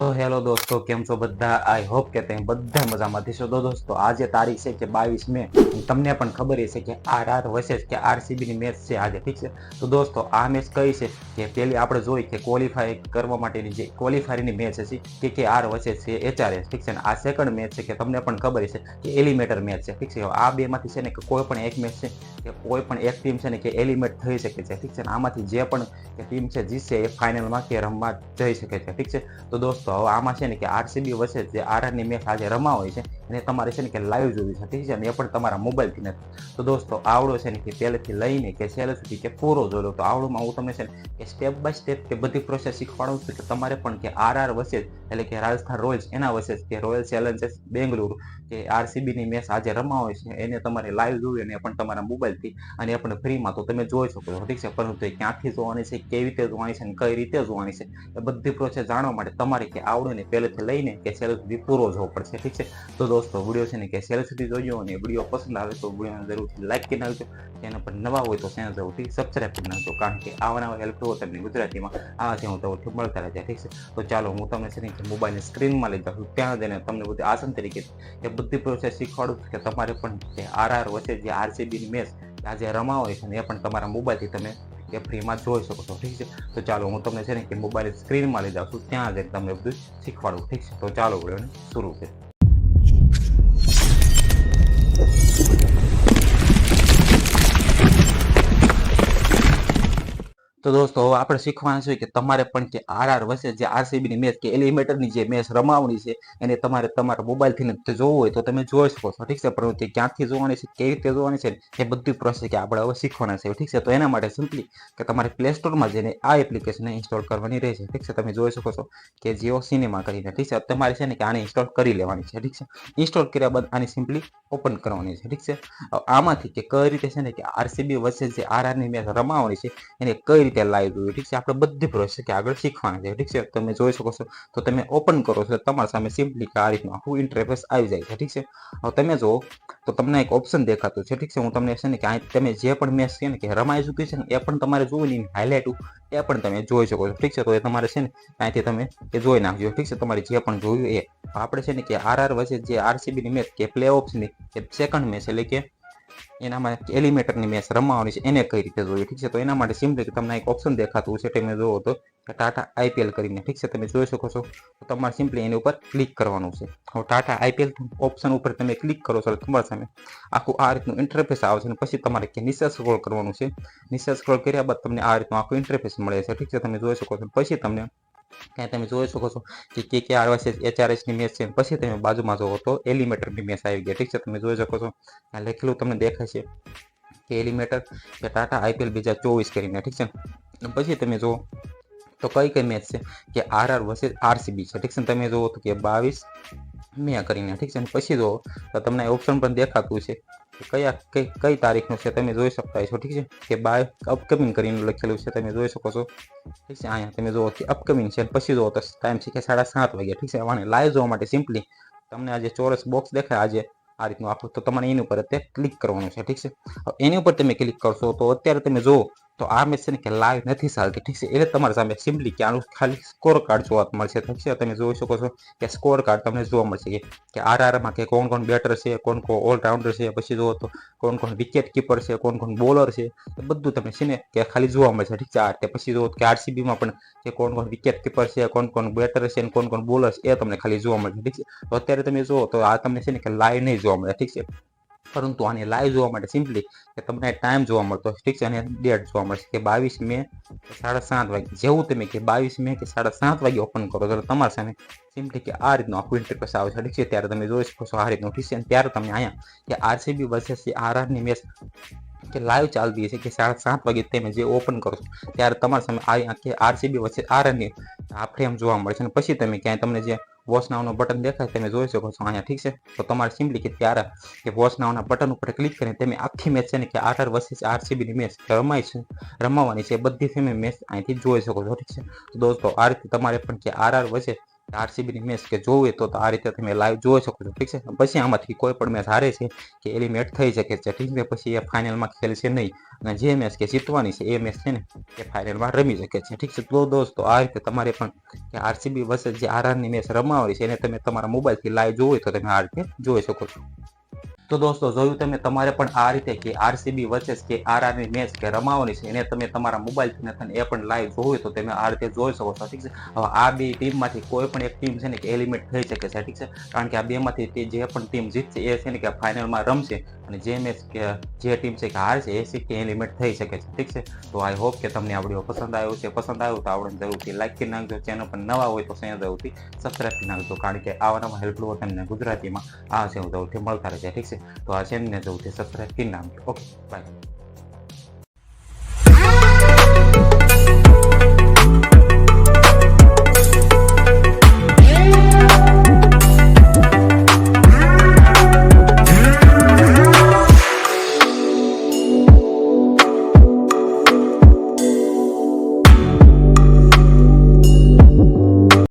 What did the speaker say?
તો હેલો દોસ્તો, કેમ છો બધા? આઈ હોપ કે તમે બધા મજામાં હશો. તો દોસ્તો આજે તારીખ છે કે 22 મે. તમને પણ ખબર હશે કે આરઆર વર્સેસ કે આરસીબી ની મેચ છે આજે, ઠીક છે. તો દોસ્તો આ મેચ કઈ છે કે પેલી આપણે જોઈ કે ક્વોલિફાય કરવા માટેની જે ક્વોલિફાયરની મેચ હતી કે આર વર્સેસ છે એચઆરએસ, ઠીક છે ને. આ સેકન્ડ મેચ છે કે તમને પણ ખબર હશે કે એલિમેટર મેચ છે, ઠીક છે. આ બે માંથી છે ને કે કોઈ પણ એક મેચ છે કે કોઈ પણ એક ટીમ છે ને કે એલિમેટ થઈ શકે છે, ઠીક છે ને. આમાંથી જે પણ ટીમ છે જીતશે એ ફાઇનલમાં કે રમવા જઈ શકે છે, ઠીક છે. તો દોસ્તો હવે આમાં છે ને કે આરસીબી વચ્ચે જે આરઆરની મેચ આજે રમા હોય છે એને તમારે છે ને કે લાઈવ જોવી છે, ઠીક છે ને. એ પણ તમારા મોબાઈલથી નથી. તો દોસ્તો આવડો છે ને કે પહેલેથી લઈને કે છેલ્લે સુધી કે પૂરો જોયો. તો આવડોમાં હું તમને છે ને કે સ્ટેપ બાય સ્ટેપ કે બધી પ્રોસેસ શીખવાડું છું કે તમારે પણ કે આરઆર વચ્ચે એટલે કે રાજસ્થાન રોયલ્સ એના વચ્ચે કે રોયલ ચેલેન્જર્સ બેંગલુરુ કે આરસીબીની મેચ આજે રમા હોય છે એને તમારે લાઈવ જોવી અને પણ તમારા મોબાઈલથી અને એ પણ ફ્રીમાં તો તમે જોઈ શકો છો, ઠીક છે. પરંતુ એ ક્યાંથી જોવાની છે, કેવી રીતે જોવાની છે અને કઈ રીતે જોવાની છે એ બધી પ્રોસેસ જાણવા માટે તમારે કે આવડે ને પહેલેથી લઈને કે છેલ્લે સુધી પૂરો જોવો પડશે, ઠીક છે. તો દોસ્તો વિડીયો છે ને કે છેલ્લે સુધી જોજો અને વિડીયો પસંદ આવે તો વિડીયોને જરૂરથી લાઈક કરી નાખજો. ચેનલ પર નવા હોય તો ચેનલ જરૂરથી સબસ્ક્રાઈબ કરી નાખજો, કારણ કે આવા નવા હેલ્પફુલ તમને ગુજરાતીમાં આવા છે હું તો મળતા રહે છે, ઠીક છે. તો ચાલો હું તમને છે ને મોબાઈલની સ્ક્રીનમાં લઈ જાઉં છું, ત્યાં જઈને તમને બધી આસાન તરીકે એ બધી પ્રોસેસ શીખવાડું કે તમારે પણ જે આરઆર વચ્ચે જે આરસીબીની મેચ આજે રમા હોય છે ને એ પણ તમારા મોબાઈલથી તમે એ ફ્રીમાં જોઈ શકો છો, ઠીક છે. તો ચાલો હું તમને છે ને કે મોબાઈલ સ્ક્રીનમાં લઈ જાઉં છું, ત્યાં જઈને તમને બધું શીખવાડું, ઠીક છે. તો ચાલો વિડીયોને શરૂ કરીએ. તો દોસ્તો હવે આપણે શીખવાનું છે કે તમારે પણ કે આરઆર વચ્ચે જે આરસીબીની મેચ કે એલિમિનેટરની જે મેચ રમાવવાની છે એને તમારે તમારા મોબાઈલથી જોવું હોય તો તમે જોઈ શકો છો, ઠીક છે. પરંતુ ક્યાંથી જોવાની છે, કેવી રીતે જોવાની છે એ બધી પ્રોસેસ કે આપણે હવે શીખવાના છે, ઠીક છે. તો એના માટે સિમ્પલી કે તમારે પ્લે સ્ટોરમાં જઈને આ એપ્લિકેશન ઇન્સ્ટોલ કરવાની રહેશે, ઠીક છે. તમે જોઈ શકો છો કે જીઓ સિનેમા કરીને, ઠીક છે. તમારે છે ને કે આને ઇન્સ્ટોલ કરી લેવાની છે, ઠીક છે. ઇન્સ્ટોલ કર્યા બાદ આની સિમ્પલી ઓપન કરવાની છે, ઠીક છે. આમાંથી કે કઈ રીતે છે ને કે આરસીબી વચ્ચે જે આરઆરની મેચ રમાવવાની છે એને કઈ રીતે લાઈવ જોયું, ઠીક છે. આપણે બધી પ્રોસેસ કે આગળ શીખવાના છે, ઠીક છે. તમે જોઈ શકો છો તો તમે ઓપન કરો છો તમારા સામે સિમ્પલી આ રીતનું આખું ઇન્ટરફેસ આવી જાય છે, ઠીક છે. હવે તમે જુઓ તો તમને એક ઓપ્શન દેખાતું છે, ઠીક છે. હું તમને છે ને કે તમે જે પણ મેચ છે ને કે રમાઈ ચૂકી છે ને એ પણ તમારે જોવી ને હાઇલાઇટ એ પણ તમે જોઈ શકો છો, ઠીક છે. તો એ તમારે છે ને અહીંથી તમે એ જોઈ નાખજો, ઠીક છે. તમારે જે પણ જોયું એ આપણે છે ને કે આરઆર વચ્ચે જે આરસીબીની મેચ કે પ્લે ઓફ્સની સેકન્ડ મેચ એટલે કે એનામાં એલિમિનેટરની મેચ રમાવાની છે એને કઈ રીતે જોયું, ઠીક છે. તો એના માટે સિમ્પલી તમને એક ઓપ્શન દેખાતું છે, તમે જોવો તો ટાટા આઈપીએલ કરીને, ઠીક છે. તમે જોઈ શકો છો તો તમારે સિમ્પલી એની ઉપર ક્લિક કરવાનું છે. હવે ટાટા આઈપીએલ ઓપ્શન ઉપર તમે ક્લિક કરો છો તમારા સામે આખું આ રીતનું ઇન્ટરફેસ આવે છે અને પછી તમારે કે નીચે સ્ક્રોલ કરવાનું છે. નીચે સ્ક્રોલ કર્યા બાદ તમને આ રીતનું આખું ઇન્ટરફેસ મળે છે, ઠીક છે. તમે જોઈ શકો છો પછી તમને ક્યાંય તમે જોઈ શકો છો કે કે આર વર્સેસ એચઆરએસની મેચ છે. પછી તમે બાજુમાં જોવો તો એલિમિનેટરની મેચ આવી ગઈ, ઠીક છે. તમે જોઈ શકો છો આ લખેલું તમને દેખાય છે કે એલિમિનેટર કે ટાટા આઈપીએલ 2024 કરીને, ઠીક છે. પછી તમે જુઓ તો કઈ કઈ મેચ છે કે આરઆર વર્સેસ આરસીબી છે, ઠીક છે. તમે જુઓ તો કે 22 મે કરીને, ઠીક છે. પછી જુઓ તો તમને ઓપ્શન પણ દેખાતું છે કે કઈ તારીખનું છે તમે જોઈ શકતા છો, ઠીક છે. કે બાય અપકમિંગ કરીને લખેલું છે, તમે જોઈ શકો છો, ઠીક છે. અહીંયા તમે જુઓ કે અપકમિંગ છે. પછી જુઓ તો ટાઈમ છે કે 7:30 વાગે, ઠીક છે. આને લાઈવ જોવા માટે સિમ્પલી તમને આજે ચોરસ બોક્સ દેખાય આજે આ રીતનું આખું, તો તમારે એની ઉપર અત્યારે ક્લિક કરવાનું છે, ઠીક છે. એની ઉપર તમે ક્લિક કરશો તો અત્યારે તમે જુઓ તો આ મેચ છે ને કે લાઈવ નથી ચાલતી, ઠીક છે. એટલે તમારા સામે સિમ્પલી કે આનું ખાલી સ્કોર કાર્ડ જોવા મળશે, ઠીક છે. તમે જોઈ શકો છો કે સ્કોર કાર્ડ તમને જોવા મળશે કે આરઆરમાં કે કોણ બેટર છે, કોણ ઓલરાઉન્ડર છે. પછી જુઓ તો કોણ વિકેટ કીપર છે, કોણ બોલર છે, એ બધું તમને છે ને કે ખાલી જોવા મળશે, ઠીક છે. પછી જુઓ કે આરસીબીમાં પણ કે કોણ વિકેટ કીપર છે, કોણ બેટર છે અને કોણ બોલર છે એ તમને ખાલી જોવા મળશે, ઠીક છે. તો અત્યારે તમે જુઓ તો આ તમને છે ને કે લાઈવ નહીં જોવા મળે, ઠીક છે. પરંતુ આને લાઈવ જોવા માટે સિમ્પલી કે તમને ટાઈમ જોવા મળતો, ઠીક છે. અને ડેટ જોવા મળશે કે 22 મે 7:30 વાગે. જેવું તમે કે 22 મે કે 7:30 વાગે ઓપન કરો તો તમારા સામે સિમ્પલી કે આ રીતનું આખું ઇન્ટરફેસ આવે છે, ઠીક છે. ત્યારે તમે જોઈ શકો છો આ રીતનું, ઠીક છે. ત્યારે તમે અહીંયા કે આરસીબી વર્સેસ આરઆરની મેચ કે લાઈવ ચાલતી છે કે 7:30 વાગે તમે જે ઓપન કરો છો ત્યારે તમારા સામે આ કે આરસીબી વચ્ચે આરઆરની આ ફ્રેમ જોવા મળે છે. અને પછી તમે ક્યાંય તમને જે વોચ નાવનો બટન દેખાય તમે જોઈ શકો છો અહીંયા, ઠીક છે. તો તમારે સિમ્પલી કે ત્યારે કે વોચ નાવના બટન ઉપર ક્લિક કરીને તમે આખી મેચ છે ને કે આરઆર વર્સેસ આરસીબીની મેચ રમાવાની છે બધી તમે મેચ અહીંથી જોઈ શકો છો, ઠીક છે. તો દોસ્તો આ રીતે તમારે પણ કે આરઆર વચ્ચે આરસીબીની મેચ કે જોવી તો આ રીતે તમે લાઈવ જોઈ શકો છો, ઠીક છે. પછી આમાંથી કોઈ પણ મેચ હારે છે કે એલિમિનેટ થઈ શકે છે, ઠીક છે. પછી એ ફાઇનલમાં ખેલશે નહીં અને જે મેચ કે જીતવાની છે એ મેચ છે ને એ ફાઇનલમાં રમી શકે છે, ઠીક છે. તો દોસ્તો આ રીતે તમારે પણ કે આરસીબી વર્સેસ જે આરઆરની મેચ રમાવાની છે એને તમે તમારા મોબાઈલથી લાઈવ જોવો હોય તો તમે આ રીતે જોઈ શકો છો. તો દોસ્તો જોયું તમે, તમારે પણ આ રીતે કે આરસીબી વર્સેસ કે આરઆરની મેચ કે રમાવાની છે એને તમે તમારા મોબાઈલથી નથી એ પણ લાઈવ જોવું હોય તો તમે આ રીતે જોઈ શકો છો, ઠીક છે. હવે આ બે ટીમમાંથી કોઈ પણ એક ટીમ છે ને કે એલિમિનેટ થઈ શકે છે, ઠીક છે. કારણ કે આ બેમાંથી જે પણ ટીમ જીતશે એ છે ને કે ફાઇનલમાં રમશે અને જે મેચ કે જે ટીમ છે કે હારશે એ છે કે એલિમિનેટ થઈ શકે છે, ઠીક છે. તો આઈ હોપ કે તમને આ વિડીયો પસંદ આવ્યો છે. પસંદ આવ્યો તો આવડે જરૂરથી લાઈક કરી નાખજો. ચેનલ પર નવા હોય તો ચેનલ જરૂરથી સબસ્ક્રાઈબ કરી નાખજો, કારણ કે આવા નવા હેલ્પફુલ તમને ગુજરાતીમાં આ છે જરૂરથી મળતા રહેશે, ઠીક છે. તો આ ચેનલને જરૂરથી સબસ્ક્રાઈબ કરી નાખજો. Okay, by.